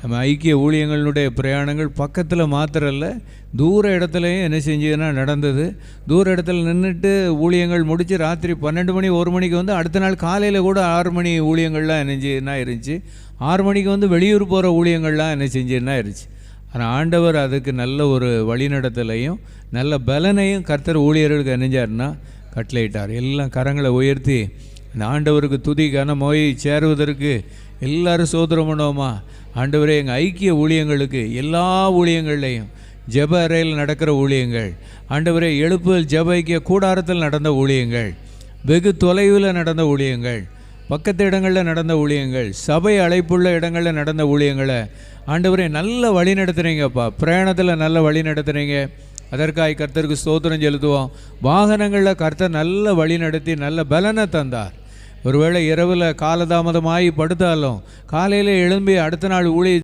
நம்ம ஐக்கிய ஊழியங்களுடைய பிரயாணங்கள் பக்கத்தில் மாத்திரம் இல்லை, தூர இடத்துலையும் என்ன செஞ்சதுன்னா நடந்தது. தூர இடத்துல நின்றுட்டு ஊழியங்கள் முடித்து ராத்திரி 12 மணி 1 மணிக்கு வந்து அடுத்த நாள் காலையில் கூட 6 மணி ஊழியங்கள்லாம் என்ன இருந்துச்சு. 6 மணிக்கு வந்து வெளியூர் போகிற ஊழியங்கள்லாம் என்ன செஞ்சுன்னா இருந்துச்சு. ஆனால் ஆண்டவர் அதுக்கு நல்ல ஒரு வழிநடத்தலையும் நல்ல பலனையும் கர்த்தர் ஊழியர்களுக்கு நினைஞ்சார்னா கட்டளையிட்டார். எல்லாம் கரங்களை உயர்த்தி அந்த ஆண்டவருக்கு துதி கனமோய் சேருவதற்கு எல்லாரும் சோதரம் பண்ணுவோமா? ஆண்டவரே, எங்கள் ஐக்கிய ஊழியங்களுக்கு எல்லா ஊழியங்கள்லையும் ஜெப அறையில் நடக்கிற ஊழியங்கள், ஆண்டவரே எழுப்புதல் ஜெப ஐக்கிய கூடாரத்தில் நடந்த ஊழியங்கள், வெகு தொலைவில் நடந்த ஊழியங்கள், பக்கத்து இடங்களில் நடந்த ஊழியங்கள், சபை அழைப்புள்ள இடங்களில் நடந்த ஊழியங்களை ஆண்டவரே நல்ல வழி நடத்துகிறீங்கப்பா. பிரயாணத்தில் நல்ல வழி நடத்துகிறீங்க. அதற்காக கர்த்தருக்கு ஸ்தோத்திரம் செலுத்துவோம். வாகனங்களில் கர்த்தர் நல்ல வழி நடத்தி நல்ல பலனை தந்தார். ஒருவேளை இரவில் காலதாமதமாகி படுத்தாலும் காலையில் எழும்பி அடுத்த நாள் ஊழிய